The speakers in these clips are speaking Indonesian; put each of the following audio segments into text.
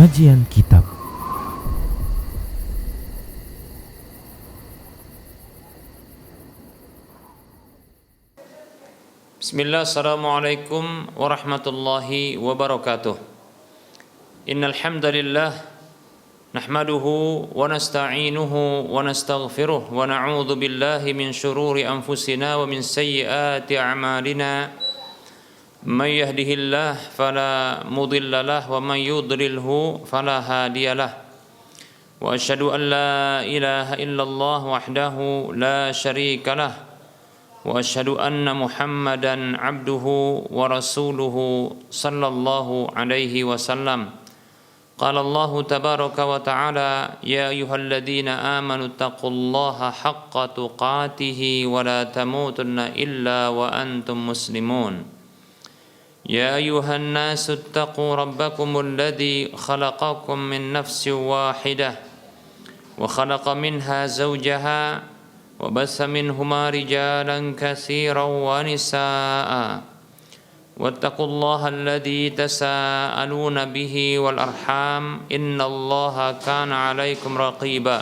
Kajian Kitab. Bismillah, assalamualaikum warahmatullahi wabarakatuh. Innal hamdalillah nahmaduhu wa nasta'inuhu wa nastaghfiruh wa na'udzu billahi min shururi anfusina wa min sayyiati a'malina. May yahdihillah fala mudilla lah wa may yudlilhu fala hadiyalah. Wa asyhadu an la ilaha illallah wahdahu la syarika lah. Wa asyhadu anna Muhammadan abduhu wa rasuluhu sallallahu alaihi wasallam. Qala Allah tabaraka wa ta'ala, ya ayyuhalladzina amanu taqullaha haqqa tuqatih wa la tamutunna illa wa antum muslimun. Ya ayyuhan nasu taqu rabbakumul ladzi khalaqakum min nafsin wahidah wa khalaqa minha zawjaha وبث منهما رجالا كثيرا ونساء واتقوا الله الذي تساءلون به والأرحام إن الله كان عليكم رقيبا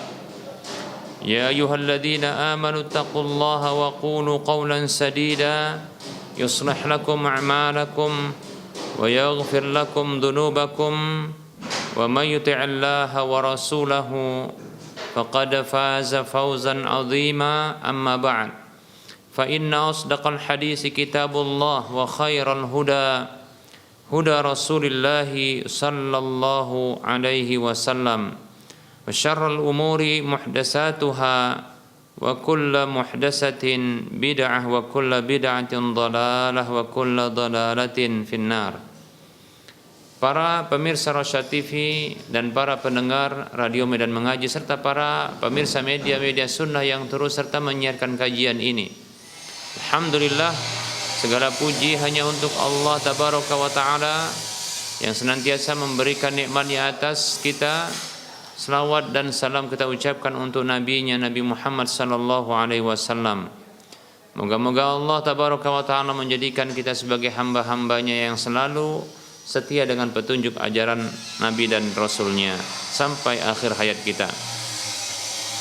يا أيها الذين آمنوا اتقوا الله وقولوا قولا سديدا يصلح لكم أعمالكم ويغفر لكم ذنوبكم ومن يطع الله ورسوله فقد فاز فوزا عظيما أما بعد فإن أصدق الحديث كتاب الله وخير الهدى هدى رسول الله صلى الله عليه وسلم وشر الأمور محدثاتها وكل محدثة بدعة وكل بدعة ضلالة وكل ضلالة في النار. Para pemirsa Rosyad TV dan para pendengar Radio Medan Mengaji serta para pemirsa media-media sunnah yang terus serta menyiarkan kajian ini. Alhamdulillah, segala puji hanya untuk Allah Tabaraka wa Ta'ala yang senantiasa memberikan nikmatnya atas kita. Selawat dan salam kita ucapkan untuk nabinya Nabi Muhammad sallallahu alaihi wasallam. Moga-moga Allah Tabaraka wa Ta'ala menjadikan kita sebagai hamba-hambanya yang selalu setia dengan petunjuk ajaran Nabi dan Rasulnya sampai akhir hayat kita.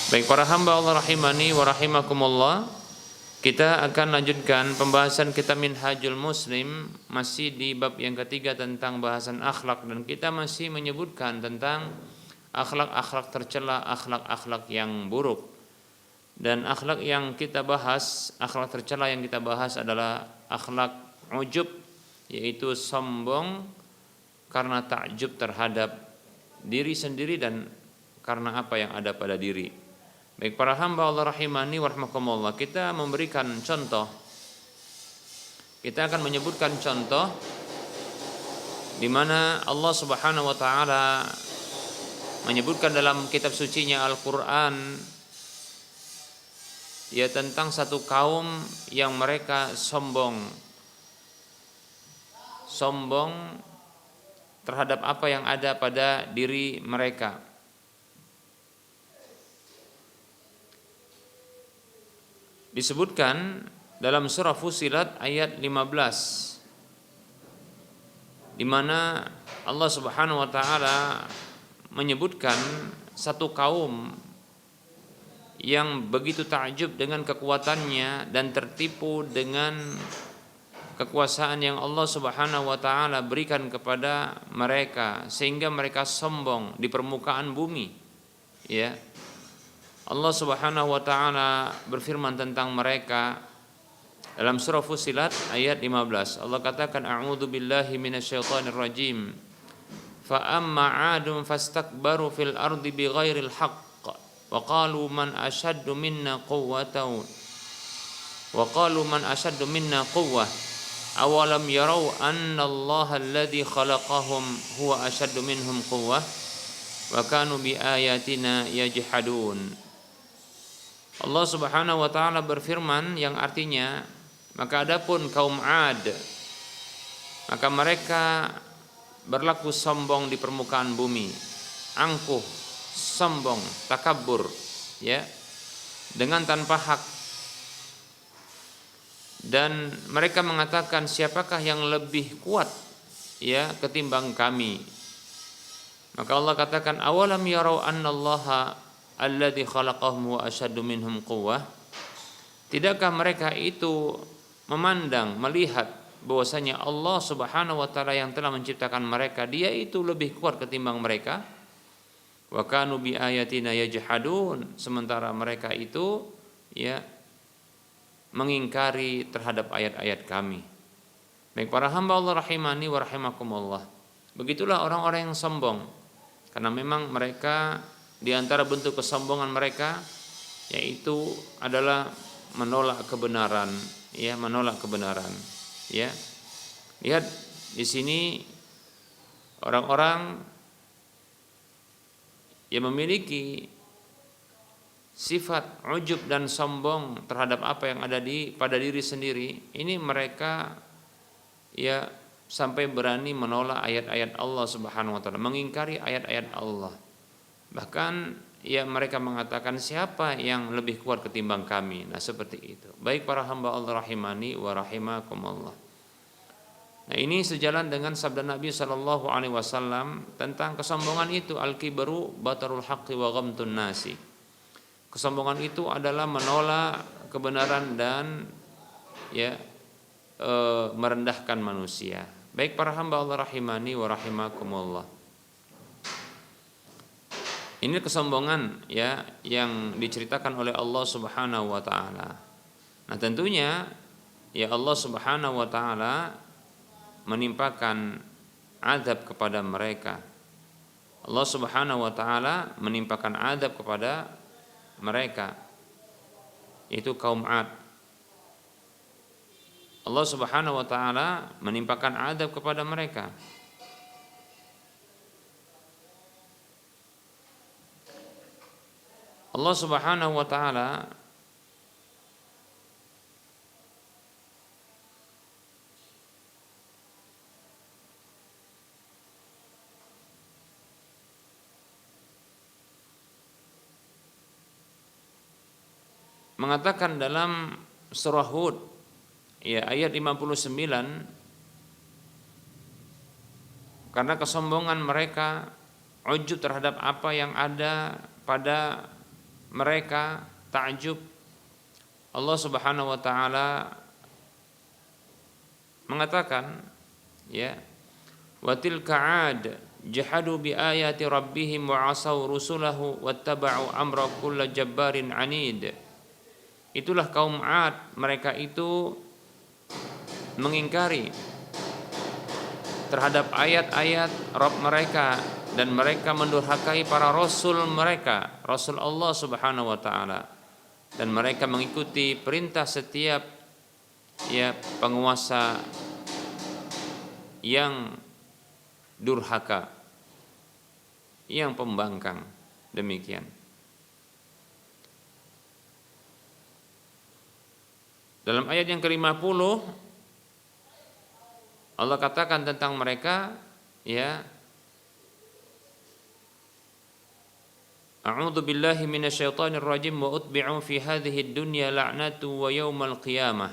Baik para hamba Allah rahimani wa rahimakumullah, kita akan lanjutkan pembahasan kitab Minhajul Muslim, masih di bab yang ketiga tentang bahasan akhlak, dan kita masih menyebutkan tentang akhlak-akhlak tercela, akhlak-akhlak yang buruk. Dan akhlak yang kita bahas, akhlak tercela yang kita bahas adalah akhlak ujub, yaitu sombong karena takjub terhadap diri sendiri dan karena apa yang ada pada diri. Baik para hamba Allah rahimani wa rahmakumullah, kita memberikan contoh. Kita akan menyebutkan contoh di mana Allah Subhanahu wa taala menyebutkan dalam kitab sucinya Al-Qur'an ya tentang satu kaum yang mereka sombong terhadap apa yang ada pada diri mereka. Disebutkan dalam surah Fussilat ayat 15, di mana Allah Subhanahu wa taala menyebutkan satu kaum yang begitu takjub dengan kekuatannya dan tertipu dengan kekuasaan yang Allah Subhanahu wa taala berikan kepada mereka sehingga mereka sombong di permukaan bumi. Ya. Allah Subhanahu wa taala berfirman tentang mereka dalam surah Fussilat ayat 15. Allah katakan, a'udzu billahi minasyaitonir rajim. Fa amma 'adun fastakbaru fil ardi bighairil haqq wa qalu man ashaddu minna quwwatan wa qalu man ashaddu minna quwwah awalam yarau anna Allah alladhi khalaqahum huwa ashaddu minhum quwwah wa kanu bi ayatina yajhadun. Allah Subhanahu wa taala berfirman yang artinya, maka adapun kaum 'Ad, maka mereka berlaku sombong di permukaan bumi, angkuh, sombong, takabur, ya, dengan tanpa hak. Dan mereka mengatakan, siapakah yang lebih kuat ya ketimbang kami? Maka Allah katakan, awalam yarau annallaha alladzi khalaqahum wa asyaddu minhum quwwah. Tidakkah mereka itu memandang, melihat bahwasanya Allah Subhanahu wa taala yang telah menciptakan mereka, dia itu lebih kuat ketimbang mereka. Wa kanu bi ayatina yajhadun, sementara mereka itu ya mengingkari terhadap ayat-ayat kami. Baik para hamba Allah rahimani wa rahimakumullah. Begitulah orang-orang yang sombong. Karena memang mereka di antara bentuk kesombongan mereka yaitu adalah menolak kebenaran, ya, menolak kebenaran, ya. Lihat di sini orang-orang yang memiliki sifat ujub dan sombong terhadap apa yang ada pada diri sendiri, ini mereka ya sampai berani menolak ayat-ayat Allah Subhanahu wa taala, mengingkari ayat-ayat Allah. Bahkan ya mereka mengatakan, siapa yang lebih kuat ketimbang kami? Nah, seperti itu. Baik para hamba Allah rahimani wa rahimakumullah. Nah, ini sejalan dengan sabda Nabi sallallahu alaihi wasallam tentang kesombongan itu, al-kibru batarul haqqi wa ghamtun nasi. Kesombongan itu adalah menolak kebenaran dan ya merendahkan manusia. Baik para hamba Allah rahimani wa rahimakumullah. Ini kesombongan ya yang diceritakan oleh Allah Subhanahu wa taala. Nah, tentunya ya Allah Subhanahu wa taala menimpakan azab kepada mereka. Allah Subhanahu wa taala menimpakan azab kepada mereka, yaitu kaum 'Ad. Allah Subhanahu wa taala menimpakan azab kepada mereka. Allah Subhanahu wa taala mengatakan dalam surah Hud ya ayat 59, karena kesombongan mereka, ujub terhadap apa yang ada pada mereka, ta'jub, Allah Subhanahu wa taala mengatakan ya wa tilka 'ad jahadu bi ayati rabbihim wa 'asaw rusulahu wattaba'u amra kulli jabbarin 'anid. Itulah kaum 'Ad, mereka itu mengingkari terhadap ayat-ayat Rabb mereka dan mereka mendurhakai para rasul mereka, rasul Allah Subhanahu wa taala, dan mereka mengikuti perintah setiap ya penguasa yang durhaka, yang pembangkang. Demikian. Dalam ayat yang ke-50 Allah katakan tentang mereka ya, A'udzu billahi minasyaitonir rajim wa utbi'u fi hadhihi dunya la'natu wa yaumal qiyamah.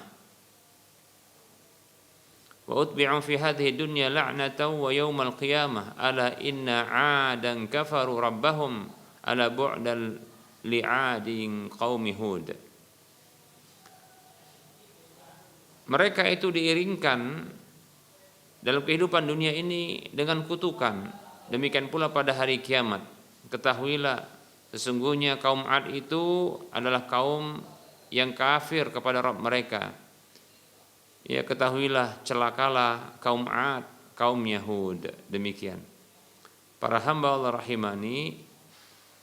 Wa utbi'u fi hadhihi dunya la'natan wa yaumal qiyamah ala inna 'adan kafaru rabbahum ala bu'dal li'adin qaumi Hud. Mereka itu diiringkan dalam kehidupan dunia ini dengan kutukan, demikian pula pada hari kiamat. Ketahuilah sesungguhnya kaum 'Ad itu adalah kaum yang kafir kepada Rabb mereka. Ya, ketahuilah celakalah kaum 'Ad, kaum Yahud. Demikian. Para hamba Allah rahimani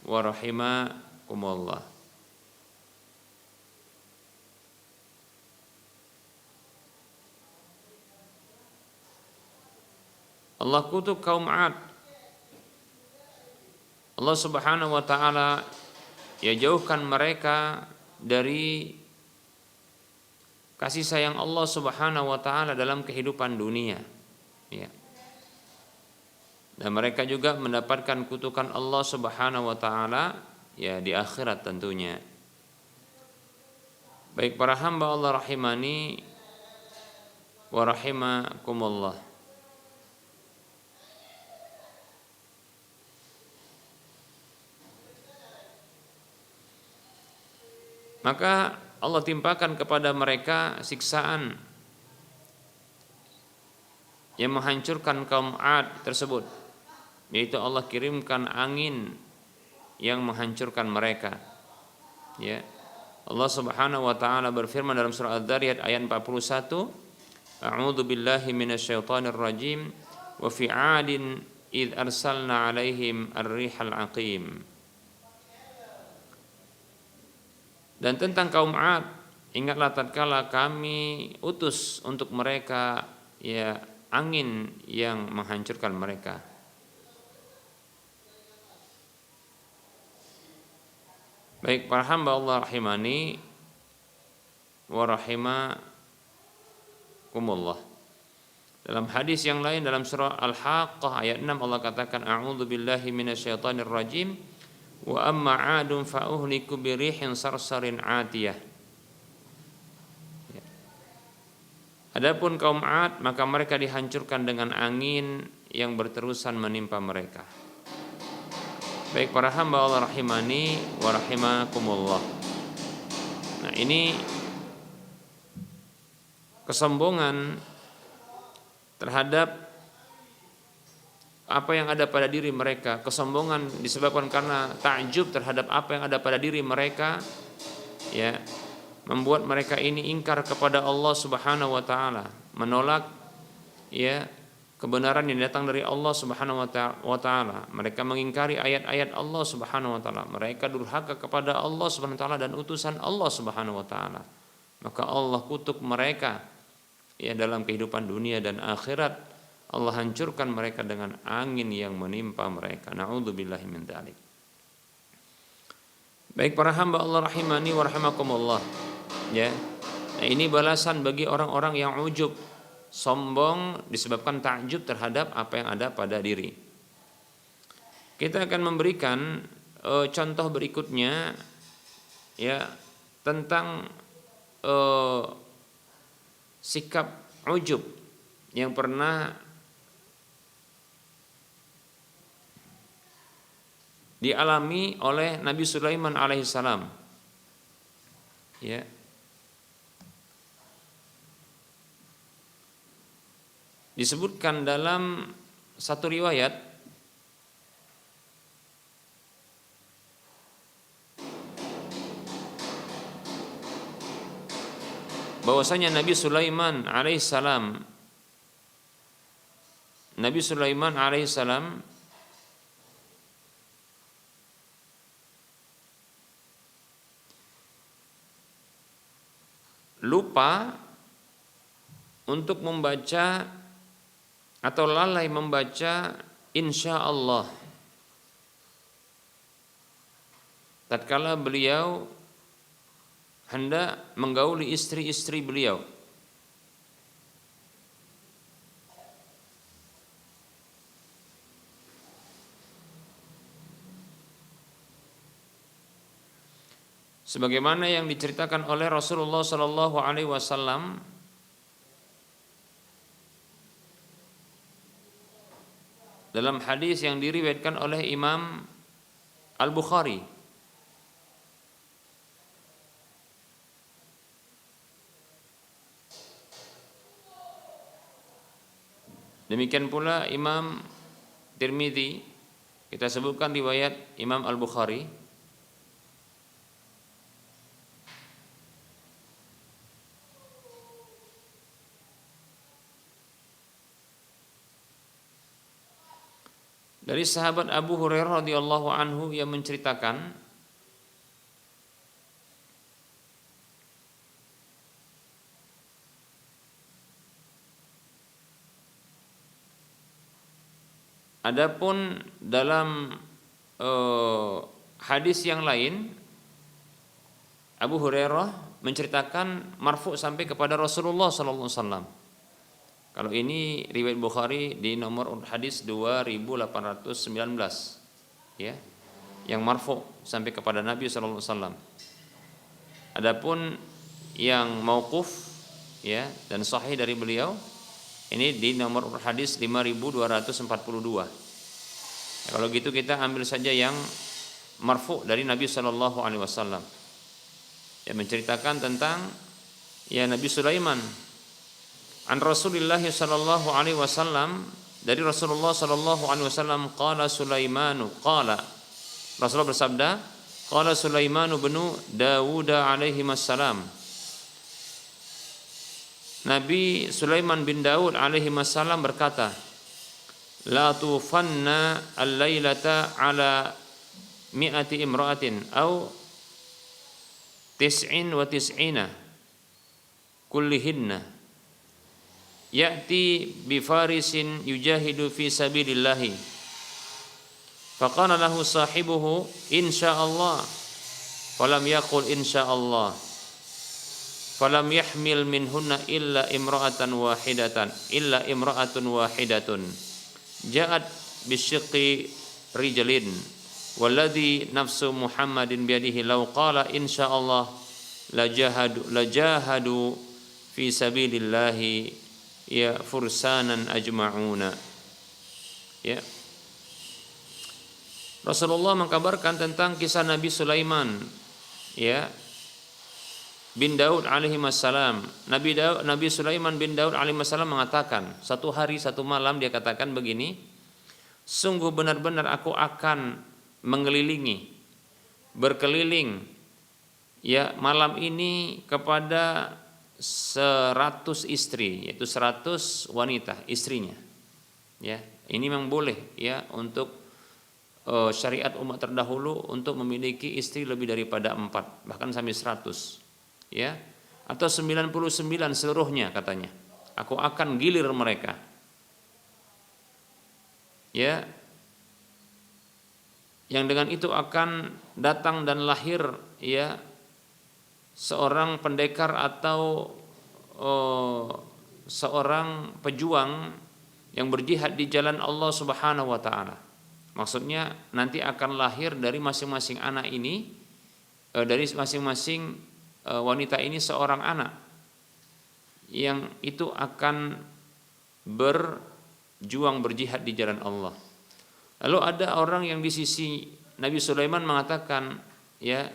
wa rahimakumullah. Allah kutuk kaum 'Ad. Allah Subhanahu wa taala ya jauhkan mereka dari kasih sayang Allah Subhanahu wa taala dalam kehidupan dunia. Ya. Dan mereka juga mendapatkan kutukan Allah Subhanahu wa taala ya di akhirat tentunya. Baik para hamba Allah rahimani wa rahimakumullah. maka Allah timpakan kepada mereka siksaan yang menghancurkan kaum 'Ad tersebut, yaitu Allah kirimkan angin yang menghancurkan mereka. Ya. Allah Subhanahu wa taala berfirman dalam surah Adz-Dzariyat ayat 41, A'udzu billahi minasyaitonir rajim wa fi 'adin id arsalna 'alaihim ar-rihal 'aqim. Dan tentang kaum 'Ad, ingatlah tatkala kami utus untuk mereka ya angin yang menghancurkan mereka. Baik para hamba Allah rahimani wa rahimakumullah. Dalam hadis yang lain dalam surah Al-Haqqah ayat 6 Allah katakan a'udzu billahi minasyaitonir rajim wa amma 'adun fa uhliku birihin sarsarin 'atiyah. Adapun kaum 'Ad maka mereka dihancurkan dengan angin yang berterusan menimpa mereka. Baik para hamba Allah rahimani wa rahimakumullah. Nah, ini kesombongan terhadap apa yang ada pada diri mereka. Kesombongan disebabkan karena takjub terhadap apa yang ada pada diri mereka, ya, membuat mereka ini ingkar kepada Allah Subhanahu wa taala, menolak ya kebenaran yang datang dari Allah Subhanahu wa taala. Mereka mengingkari ayat-ayat Allah Subhanahu wa taala. Mereka durhaka kepada Allah Subhanahu wa taala dan utusan Allah Subhanahu wa taala. Maka Allah kutuk mereka ya dalam kehidupan dunia dan akhirat. Allah hancurkan mereka dengan angin yang menimpa mereka. Na'udzubillahi min dzalik. Baik para hamba Allah rahimani wa rahimakumullah. Ya. Nah, ini balasan bagi orang-orang yang ujub, sombong disebabkan takjub terhadap apa yang ada pada diri. Kita akan memberikan contoh berikutnya ya tentang sikap ujub yang pernah dialami oleh Nabi Sulaiman alaihissalam. Ya. Disebutkan dalam satu riwayat bahwasanya Nabi Sulaiman alaihissalam lupa untuk membaca atau lalai membaca insya Allah tatkala beliau hendak menggauli istri-istri beliau. Sebagaimana yang diceritakan oleh Rasulullah Sallallahu Alaihi Wasallam dalam hadis yang diriwayatkan oleh Imam Al-Bukhari. Demikian pula Imam Tirmidzi, kita sebutkan riwayat Imam Al-Bukhari. Dari sahabat Abu Hurairah radhiyallahu anhu yang menceritakan adapun dalam hadis yang lain Abu Hurairah menceritakan marfu sampai kepada Rasulullah sallallahu alaihi wasallam. Kalau ini riwayat Bukhari di nomor hadis 2819 ya, yang marfu sampai kepada Nabi sallallahu alaihi wasallam. Adapun yang mauquf ya dan sahih dari beliau ini di nomor hadis 5242. Kalau gitu kita ambil saja yang marfu dari Nabi sallallahu alaihi wasallam. yang menceritakan tentang ya Nabi Sulaiman. An Rasulillah sallallahu alaihi wasallam, dari Rasulullah sallallahu alaihi wasallam, qala Sulaimanu qala, Rasulullah bersabda, qala Sulaimanu bin Dawud alaihi wassalam, Nabi Sulaiman bin Daud alaihi wassalam berkata, la tufanna al-lailata ala mi'ati imra'atin au tis'in wa tis'ina kullihinna ya'ti bi farisin yujahidu fi sabilillahi faqala lahu sahibuhu insyaallah falam yaqul insyaallah falam yahmil minhunna illa imra'atun wahidatun ja'at bisyiqqi rijlin walladhi nafsu Muhammadin biyadihi law qala insyaallah lajahadu fi sabilillahi ya fursanan ajma'una. Ya, Rasulullah mengkabarkan tentang kisah Nabi Sulaiman ya bin Daud alaihi wassalam. Nabi Sulaiman bin Daud alaihi wassalam mengatakan, satu hari satu malam dia katakan begini, sungguh benar-benar aku akan berkeliling ya malam ini kepada 100 istri, yaitu 100 wanita istrinya. Ya, ini memang boleh ya untuk syariat umat terdahulu untuk memiliki istri lebih daripada 4, bahkan sampai 100. Ya, atau 99 seluruhnya katanya. Aku akan gilir mereka. Ya, yang dengan itu akan datang dan lahir ya seorang pendekar atau seorang pejuang yang berjihad di jalan Allah Subhanahu wa taala. Maksudnya nanti akan lahir dari masing-masing anak ini, dari masing-masing wanita ini seorang anak yang itu akan berjuang berjihad di jalan Allah. Lalu ada orang yang di sisi Nabi Sulaiman mengatakan ya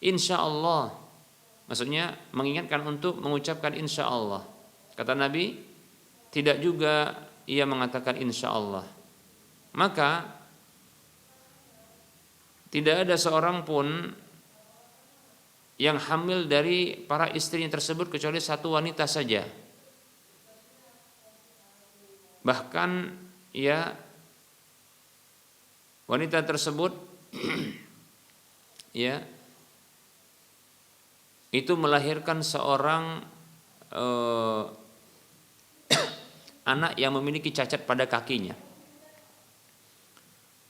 insya Allah, maksudnya mengingatkan untuk mengucapkan insya Allah. Kata Nabi, tidak juga ia mengatakan insya Allah. Maka tidak ada seorang pun yang hamil dari para istrinya tersebut kecuali satu wanita saja. Bahkan ya wanita tersebut ya itu melahirkan seorang anak yang memiliki cacat pada kakinya.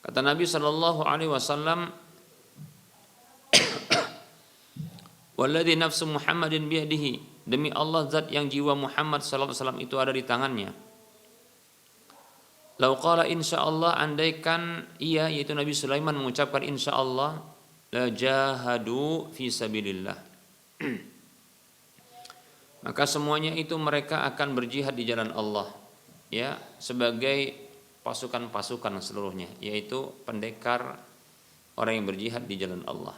Kata Nabi sallallahu alaihi wasallam, walladzi nafsu Muhammadin biyadihi, demi Allah zat yang jiwa Muhammad sallallahu alaihi wasallam itu ada di tangannya. Lau qala insyaallah, andaikan ia yaitu Nabi Sulaiman mengucapkan insyaallah, la jahadu fi sabilillah. Maka semuanya itu mereka akan berjihad di jalan Allah ya sebagai pasukan-pasukan seluruhnya, yaitu pendekar orang yang berjihad di jalan Allah.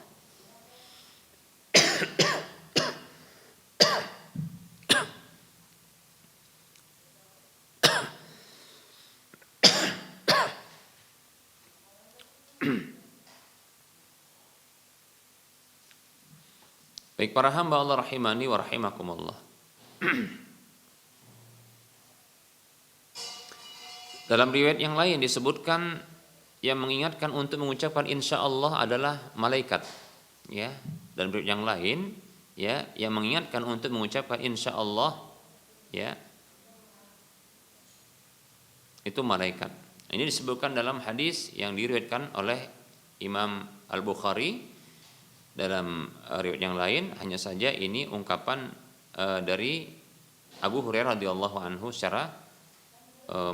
Baik para hamba Allah rahimani wa rahimakumullah. Dalam riwayat yang lain disebutkan yang mengingatkan untuk mengucapkan insya Allah adalah malaikat. Ya, dalam riwayat yang lain ya yang mengingatkan untuk mengucapkan insya Allah ya itu malaikat. Ini disebutkan dalam hadis yang diriwayatkan oleh Imam Al-Bukhari. Dalam riwayat yang lain hanya saja ini ungkapan dari Abu Hurairah radhiyallahu anhu secara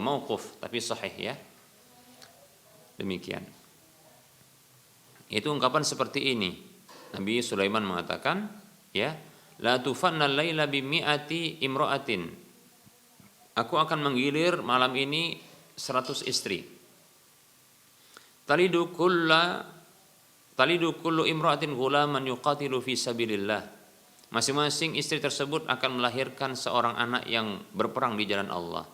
mauquf tapi sahih ya. Demikian. Itu ungkapan seperti ini. Nabi Sulaiman mengatakan ya, la tufanna laila bi mi'ati imra'atin. Aku akan menggilir malam ini 100 istri. Talidu kulla Talidu kullu imra'atin ghulaman yuqatilu fi sabilillah. Masing-masing istri tersebut akan melahirkan seorang anak yang berperang di jalan Allah.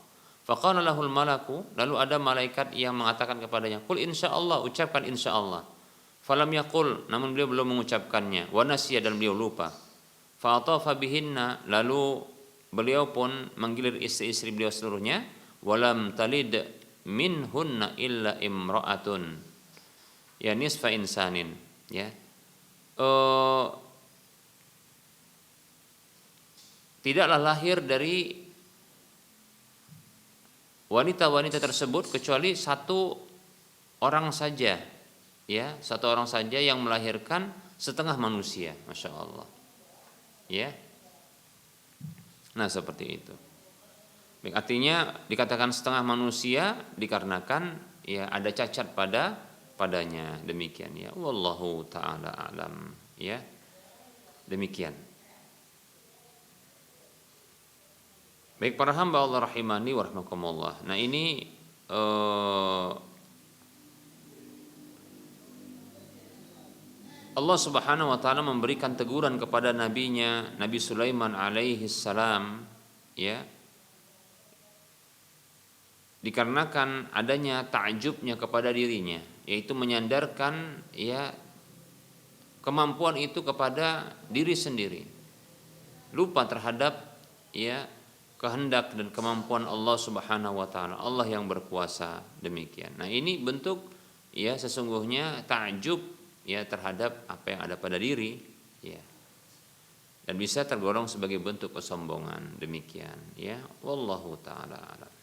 Faqala lahul malaku, lalu ada malaikat yang mengatakan kepadanya, "Qul insyaallah," ucapkan insyaallah. Falam yaqul, namun beliau belum mengucapkannya. Wa nasiya, dan beliau lupa. Fa atafa bihinna, lalu beliau pun menggilir istri-istri beliau seluruhnya. Walam talid minhunna illa imra'atun, ya nisfa insanin, ya. Tidaklah lahir dari wanita-wanita tersebut kecuali satu orang saja, ya, satu orang saja yang melahirkan setengah manusia, masya Allah, ya. Nah seperti itu. Artinya dikatakan setengah manusia dikarenakan ya ada cacat padanya, demikian ya. Wallahu taala alam, ya. Demikian. Baik para hamba Allah rahimani wa rahmakumullah. Nah ini Allah Subhanahu wa taala memberikan teguran kepada nabinya Nabi Sulaiman alaihi salam, ya. Dikarenakan adanya ta'jubnya kepada dirinya, yaitu menyandarkan ya kemampuan itu kepada diri sendiri. Lupa terhadap ya kehendak dan kemampuan Allah Subhanahu wa taala, Allah yang berkuasa, demikian. Nah, ini bentuk ya sesungguhnya ta'jub ya terhadap apa yang ada pada diri, ya. Dan bisa tergolong sebagai bentuk kesombongan, demikian ya. Wallahu taala alam.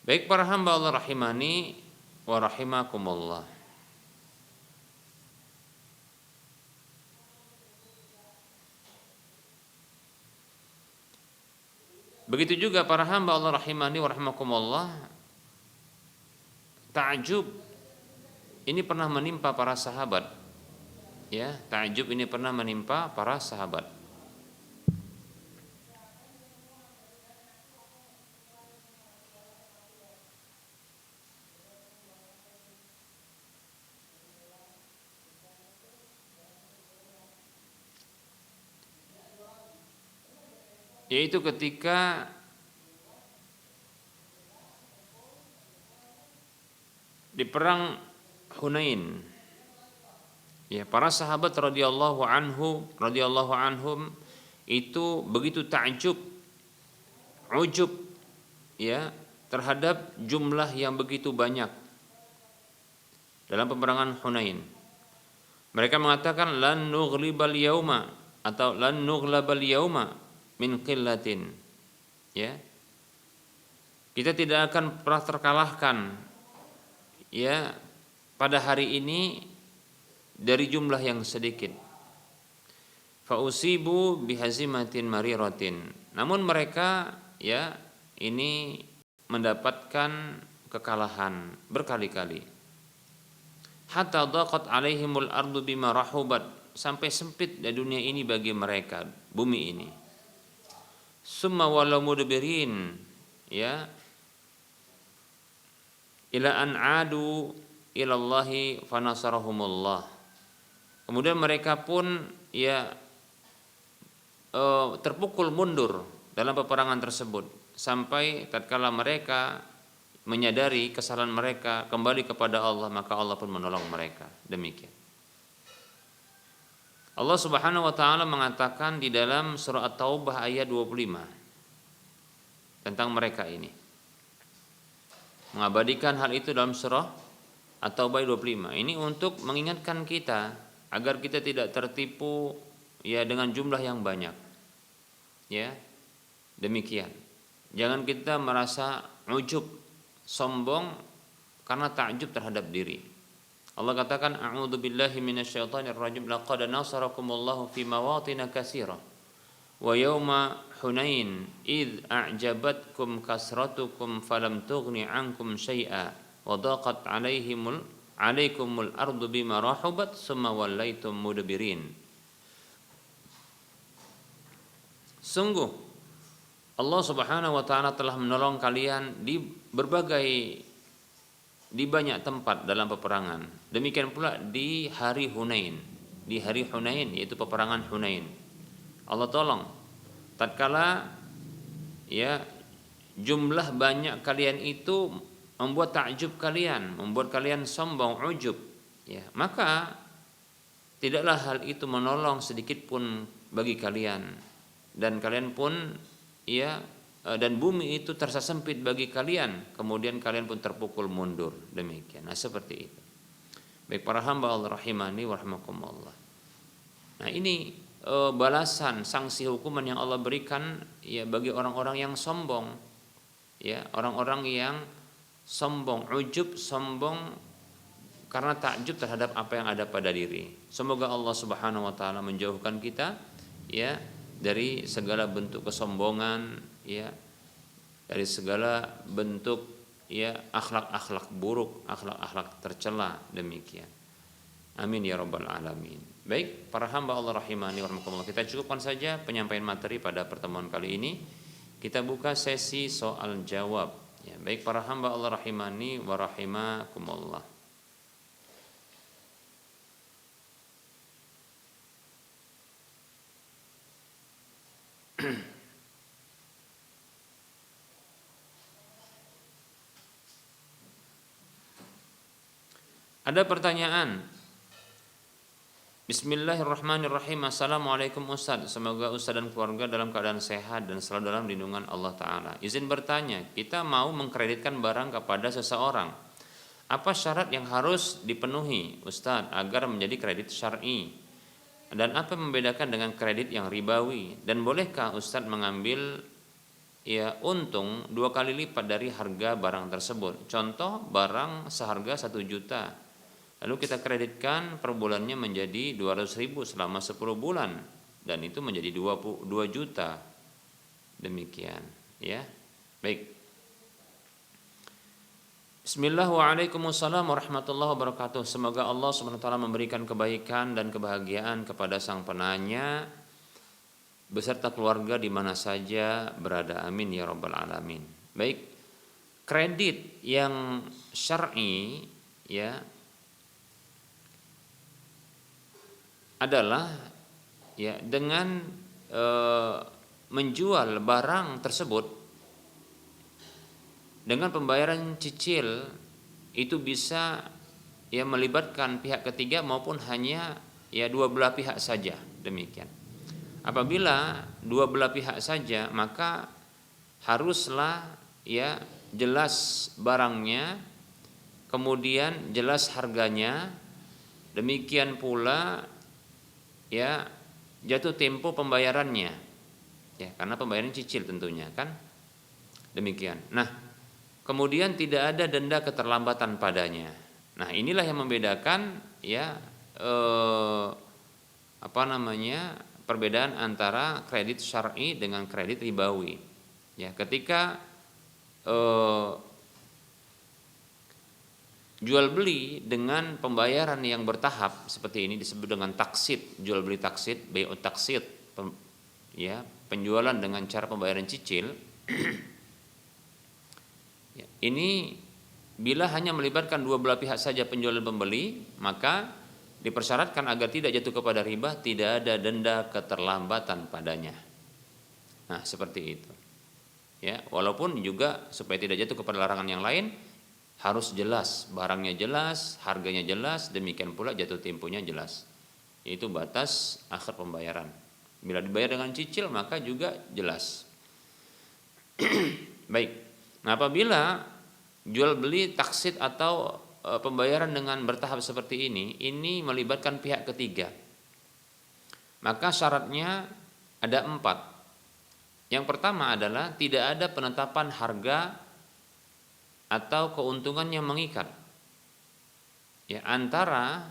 Baik para hamba Allah rahimani wa rahimakumullah. Begitu juga para hamba Allah rahimani wa rahimakumullah, ta'jub ini pernah menimpa para sahabat, ya, ta'jub ini pernah menimpa para sahabat. Yaitu ketika di perang Hunain, ya, para sahabat radhiyallahu anhum itu begitu ta'jub, ujub, ya, terhadap jumlah yang begitu banyak dalam peperangan Hunain. Mereka mengatakan lan nughlibal yauma atau lan nughlabal yauma min qillatin, ya, kita tidak akan pernah terkalahkan ya pada hari ini dari jumlah yang sedikit. Fa usibu bihazimatin mariratin, namun mereka ya ini mendapatkan kekalahan berkali-kali. Hatta dhaqat alaihimul ardu bima rahubat, sampai sempit di dunia ini bagi mereka, bumi ini. Summa walau mudbirin, ya, ila an adu ilallahi fanasarahumullah. Kemudian mereka pun ya terpukul mundur dalam peperangan tersebut sampai tatkala mereka menyadari kesalahan mereka, kembali kepada Allah, maka Allah pun menolong mereka. Demikian. Allah Subhanahu wa taala mengatakan di dalam surah At-Taubah ayat 25 tentang mereka ini. Mengabadikan hal itu dalam surah At-Taubah 25. Ini untuk mengingatkan kita agar kita tidak tertipu ya dengan jumlah yang banyak. Ya. Demikian. Jangan kita merasa ujub, sombong karena ta'jub terhadap diri. Allah katakan a'udzu billahi minasyaitonir rajim laqad nasarakumullahu fi mawatin katsirah wa yauma hunain id a'jabatkum kasratukum falam tughni 'ankum syai'a wa daqat 'alaikumul ardu bima rahubat summa wallaitum mudbirin. Sungguh Allah Subhanahu wa taala telah menolong kalian di berbagai di banyak tempat dalam peperangan. Demikian pula di hari Hunain. Di hari Hunain, yaitu peperangan Hunain, Allah tolong tatkala ya jumlah banyak kalian itu membuat takjub kalian, membuat kalian sombong, ujub, ya, maka tidaklah hal itu menolong sedikit pun bagi kalian, dan kalian pun ya dan bumi itu terasa sempit bagi kalian, kemudian kalian pun terpukul mundur. Demikian. Nah, seperti itu. Baik para hamba Allah rahimani wa rahimakumullah. Nah, ini balasan sanksi hukuman yang Allah berikan ya bagi orang-orang yang sombong. Ya, orang-orang yang sombong, ujub, sombong karena takjub terhadap apa yang ada pada diri. Semoga Allah Subhanahu wa taala menjauhkan kita ya dari segala bentuk kesombongan, ya, dari segala bentuk ya akhlak-akhlak buruk, akhlak-akhlak tercela. Demikian. Amin ya rabbal alamin. Baik, para hamba Allah rahimani wa rahimakumullah, kita cukupkan saja penyampaian materi pada pertemuan kali ini. Kita buka sesi soal jawab. Ya, baik para hamba Allah rahimani wa rahimakumullah. Ada pertanyaan. Bismillahirrahmanirrahim. Assalamualaikum Ustaz. Semoga Ustaz dan keluarga dalam keadaan sehat dan selalu dalam lindungan Allah Ta'ala. Izin bertanya, kita mau mengkreditkan barang kepada seseorang. Apa syarat yang harus dipenuhi Ustaz agar menjadi kredit syar'i? Dan apa membedakan dengan kredit yang ribawi? Dan bolehkah Ustaz mengambil ya untung 2 kali lipat dari harga barang tersebut? Contoh, barang seharga 1 juta. Lalu kita kreditkan per bulannya menjadi 200.000 selama 10 bulan, dan itu menjadi 2 juta. Demikian, ya. Baik. Bismillahirrahmanirrahim warahmatullahi wabarakatuh. Semoga Allah SWT memberikan kebaikan dan kebahagiaan kepada sang penanya beserta keluarga di mana saja berada. Amin ya rabbal alamin. Baik. Kredit yang syar'i ya adalah ya dengan menjual barang tersebut dengan pembayaran cicil, itu bisa ya melibatkan pihak ketiga maupun hanya ya dua belah pihak saja. Demikian. Apabila dua belah pihak saja, maka haruslah ya jelas barangnya, kemudian jelas harganya, demikian pula ya jatuh tempo pembayarannya, ya karena pembayaran cicil tentunya kan. Demikian. Nah, kemudian tidak ada denda keterlambatan padanya. Nah, inilah yang membedakan ya perbedaan antara kredit syar'i dengan kredit ribawi. Ya, ketika jual beli dengan pembayaran yang bertahap seperti ini disebut dengan taksid, jual beli taksid, bai'ut taksid, ya, penjualan dengan cara pembayaran cicil. Ya, ini bila hanya melibatkan dua belah pihak saja penjual dan pembeli, maka dipersyaratkan agar tidak jatuh kepada riba, tidak ada denda keterlambatan padanya. Nah, seperti itu. Ya, walaupun juga supaya tidak jatuh kepada larangan yang lain, harus jelas, barangnya jelas, harganya jelas, demikian pula jatuh temponya jelas. Yaitu batas akhir pembayaran. Bila dibayar dengan cicil maka juga jelas. Baik. Nah, apabila jual beli taksid atau pembayaran dengan bertahap seperti ini melibatkan pihak ketiga. Maka syaratnya ada 4. Yang pertama adalah tidak ada penetapan harga atau keuntungan yang mengikat ya antara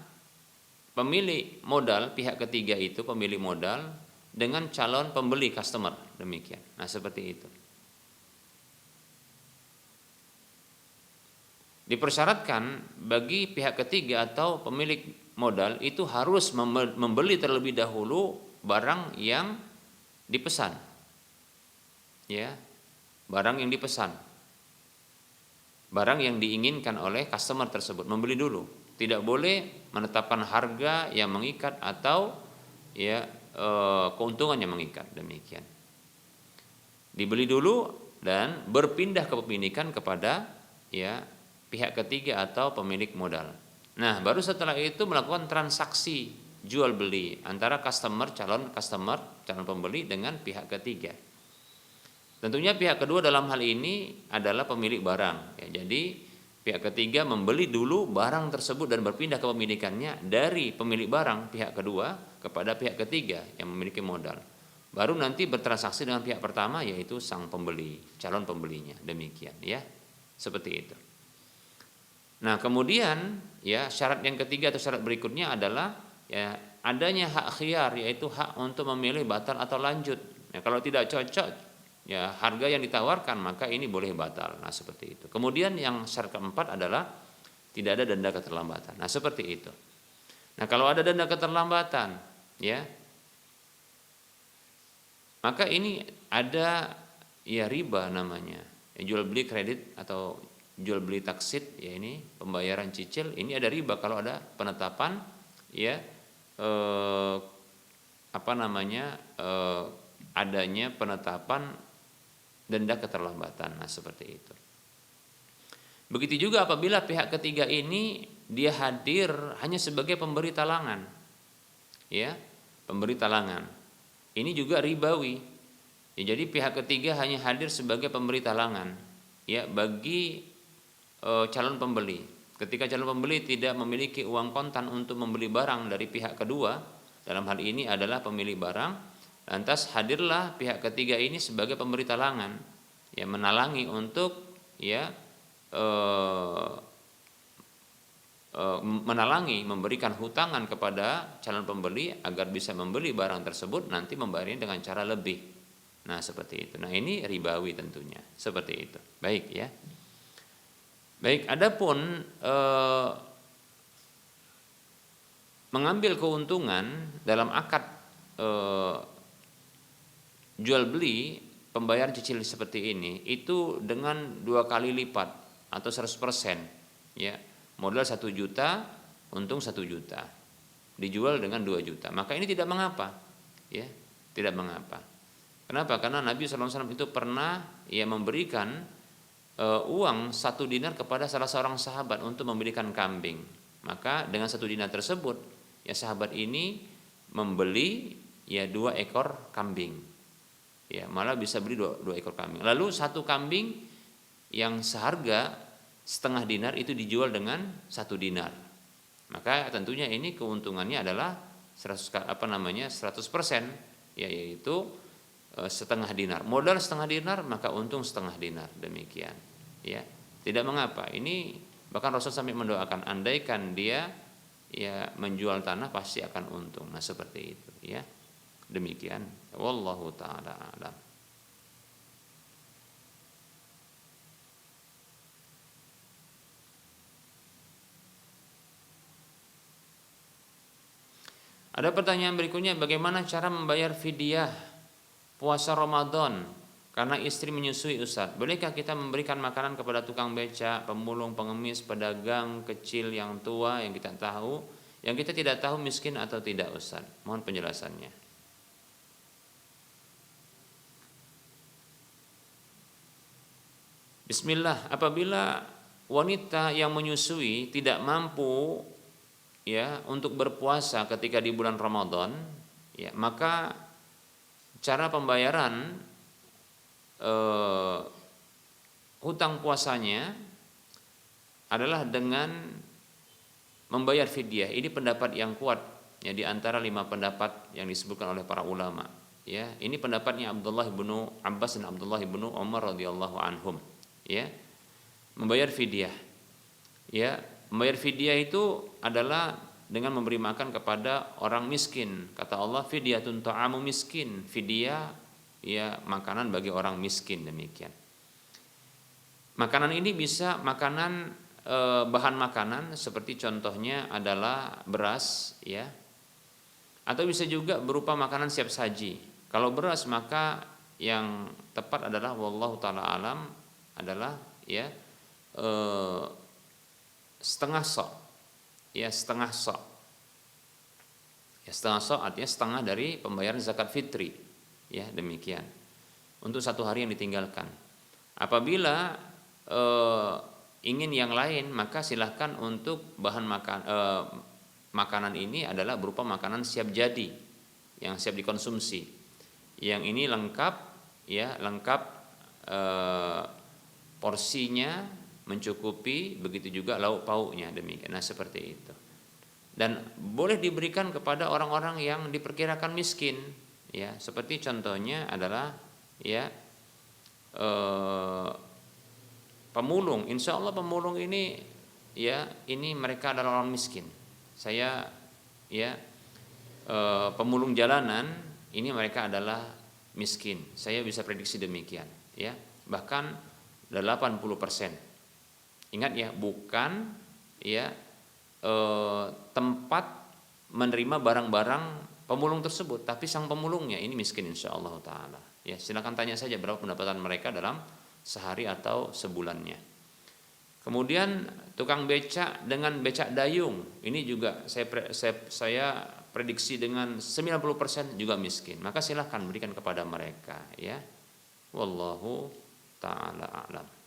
pemilik modal, pihak ketiga itu pemilik modal dengan calon pembeli, customer. Demikian. Nah, seperti itu. Dipersyaratkan bagi pihak ketiga atau pemilik modal itu harus membeli terlebih dahulu barang yang dipesan. Ya, barang yang dipesan. barang yang diinginkan oleh customer tersebut, membeli dulu. Tidak boleh menetapkan harga yang mengikat atau ya keuntungan yang mengikat, demikian. Dibeli dulu dan berpindah kepemilikan kepada ya pihak ketiga atau pemilik modal. Nah, baru setelah itu melakukan transaksi jual beli antara calon pembeli dengan pihak ketiga. Tentunya pihak kedua dalam hal ini adalah pemilik barang. Ya, jadi pihak ketiga membeli dulu barang tersebut dan berpindah kepemilikannya dari pemilik barang pihak kedua kepada pihak ketiga yang memiliki modal. Baru nanti bertransaksi dengan pihak pertama, yaitu sang pembeli, calon pembelinya, demikian ya, seperti itu. Nah, kemudian ya syarat yang ketiga atau syarat berikutnya adalah ya adanya hak khiyar, yaitu hak untuk memilih batal atau lanjut. Ya, kalau tidak cocok ya harga yang ditawarkan, maka ini boleh batal. Nah, seperti itu. Kemudian yang syarat keempat adalah tidak ada denda keterlambatan. Nah, seperti itu. Nah, kalau ada denda keterlambatan ya, maka ini ada ya riba namanya. Ya, jual beli kredit atau jual beli taksit, ya ini pembayaran cicil, ini ada riba kalau ada penetapan ya adanya penetapan denda keterlambatan. Nah, seperti itu. Begitu juga apabila pihak ketiga ini dia hadir hanya sebagai pemberi talangan. Ya, pemberi talangan. Ini juga ribawi. Ya, jadi pihak ketiga hanya hadir sebagai pemberi talangan ya bagi calon pembeli. Ketika calon pembeli tidak memiliki uang kontan untuk membeli barang dari pihak kedua, dalam hal ini adalah pemilik barang, lantas hadirlah pihak ketiga ini sebagai pemberi talangan, ya menalangi untuk ya menalangi, memberikan hutangan kepada calon pembeli agar bisa membeli barang tersebut, nanti membayarnya dengan cara lebih. Nah, seperti itu. Nah, ini ribawi tentunya, seperti itu. Baik ya. Baik, adapun mengambil keuntungan dalam akad jual beli pembayaran cicil seperti ini itu dengan 2 kali lipat atau 100% ya. Modal 1 juta, untung 1 juta, dijual dengan 2 juta, maka ini tidak mengapa, ya, tidak mengapa. Kenapa? Karena Nabi SAW itu pernah ya memberikan uang 1 dinar kepada salah seorang sahabat untuk membelikan kambing. Maka dengan 1 dinar tersebut, ya sahabat ini membeli ya 2 ekor kambing, ya malah bisa beli 2 ekor kambing. Lalu 1 kambing yang seharga setengah dinar itu dijual dengan 1 dinar. Maka tentunya ini keuntungannya adalah 100%, ya, yaitu setengah dinar. Modal setengah dinar, maka untung setengah dinar, demikian. Ya, tidak mengapa. Ini bahkan Rasul sampai mendoakan, andaikan dia ya menjual tanah pasti akan untung. Nah, seperti itu, ya. Demikian. Wallahu taala a'lam. Ada pertanyaan berikutnya, bagaimana cara membayar fidyah puasa Ramadan karena istri menyusui, Ustaz? Bolehkah kita memberikan makanan kepada tukang becak, pemulung, pengemis, pedagang kecil yang tua yang kita tidak tahu miskin atau tidak, Ustaz? Mohon penjelasannya. Bismillah, apabila wanita yang menyusui tidak mampu ya untuk berpuasa ketika di bulan Ramadan, ya maka cara pembayaran hutang puasanya adalah dengan membayar fidyah. Ini pendapat yang kuat ya di antara 5 pendapat yang disebutkan oleh para ulama. Ya, ini pendapatnya Abdullah bin Abbas dan Abdullah bin Umar radhiyallahu anhum. Ya, membayar fidyah. Ya, membayar fidyah itu adalah dengan memberi makan kepada orang miskin. Kata Allah, fidyatun ta'amu miskin. Fidyah ya makanan bagi orang miskin, demikian. Makanan ini bisa makanan bahan makanan seperti contohnya adalah beras, ya. Atau bisa juga berupa makanan siap saji. Kalau beras maka yang tepat adalah wallahu taala alam adalah ya eh, setengah sok, ya setengah sok. Ya, setengah sok artinya setengah dari pembayaran zakat fitri, ya demikian. Untuk satu hari yang ditinggalkan. Apabila ingin yang lain, maka silahkan untuk bahan makanan ini adalah berupa makanan siap jadi, yang siap dikonsumsi. Yang ini lengkap, ya lengkap porsinya mencukupi, begitu juga lauk pauknya demikian. Nah seperti itu. Dan boleh diberikan kepada orang-orang yang diperkirakan miskin, ya seperti contohnya adalah ya pemulung. Insya Allah pemulung ini ya ini mereka adalah orang miskin. Saya ya pemulung jalanan ini mereka adalah miskin. Saya bisa prediksi demikian, ya bahkan 80%. Ingat ya, bukan ya tempat menerima barang-barang pemulung tersebut, tapi sang pemulungnya ini miskin insyaallah taala. Ya, silakan tanya saja berapa pendapatan mereka dalam sehari atau sebulannya. Kemudian tukang becak dengan becak dayung, ini juga saya prediksi dengan 90% juga miskin. Maka silakan berikan kepada mereka, ya. Wallahu taala a'lam.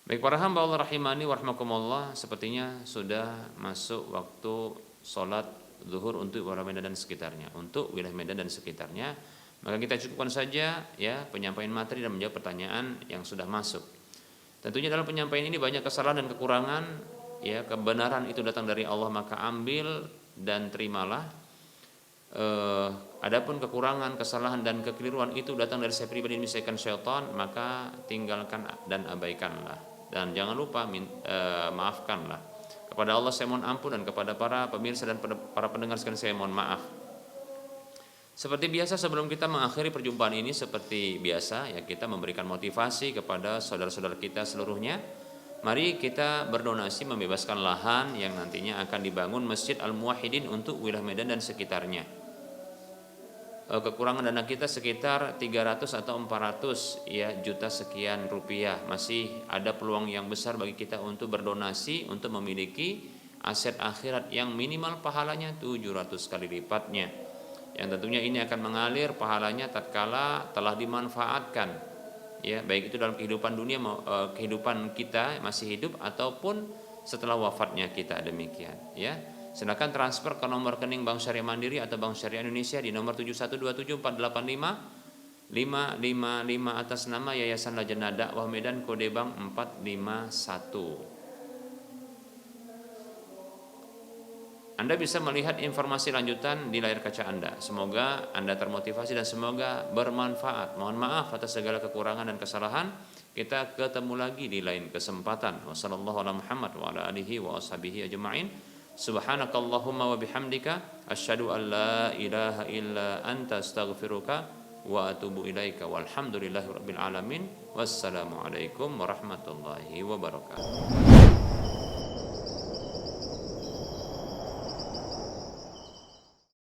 Baik para hamba Allah rahimani wa rahmakumullah, sepertinya sudah masuk waktu sholat zuhur untuk wilayah Medan dan sekitarnya. Untuk wilayah Medan dan sekitarnya, maka kita cukupkan saja ya penyampaian materi dan menjawab pertanyaan yang sudah masuk. Tentunya dalam penyampaian ini banyak kesalahan dan kekurangan, ya kebenaran itu datang dari Allah, maka ambil dan terimalah. Adapun kekurangan, kesalahan dan kekeliruan itu datang dari saya pribadi, misalkan syaitan, maka tinggalkan dan abaikanlah. Dan jangan lupa maafkanlah. Kepada Allah saya mohon ampun, dan kepada para pemirsa dan para pendengar sekalian saya mohon maaf. Seperti biasa sebelum kita mengakhiri perjumpaan ini, seperti biasa ya kita memberikan motivasi kepada saudara-saudara kita seluruhnya. Mari kita berdonasi membebaskan lahan yang nantinya akan dibangun Masjid Al-Muwahhidin untuk wilayah Medan dan sekitarnya. Kekurangan dana kita sekitar 300 atau 400 ya juta sekian rupiah. Masih ada peluang yang besar bagi kita untuk berdonasi, untuk memiliki aset akhirat yang minimal pahalanya 700 kali lipatnya, yang tentunya ini akan mengalir pahalanya tatkala telah dimanfaatkan, ya baik itu dalam kehidupan dunia, kehidupan kita masih hidup ataupun setelah wafatnya kita, demikian ya. Silakan transfer ke nomor rekening Bank Syariah Mandiri atau Bank Syariah Indonesia di nomor 7127485 atas nama Yayasan Lajnah Dakwah Medan, kode bank 451. Anda bisa melihat informasi lanjutan di layar kaca Anda. Semoga Anda termotivasi dan semoga bermanfaat. Mohon maaf atas segala kekurangan dan kesalahan. Kita ketemu lagi di lain kesempatan. Wassalamualaikum warahmatullahi wabarakatuh. Subhanakallahumma wa bihamdika asyhadu an la ilaha illa anta astaghfiruka wa atubu ilaika walhamdulillahi rabbil alamin. Wassalamualaikum warahmatullahi wabarakatuh.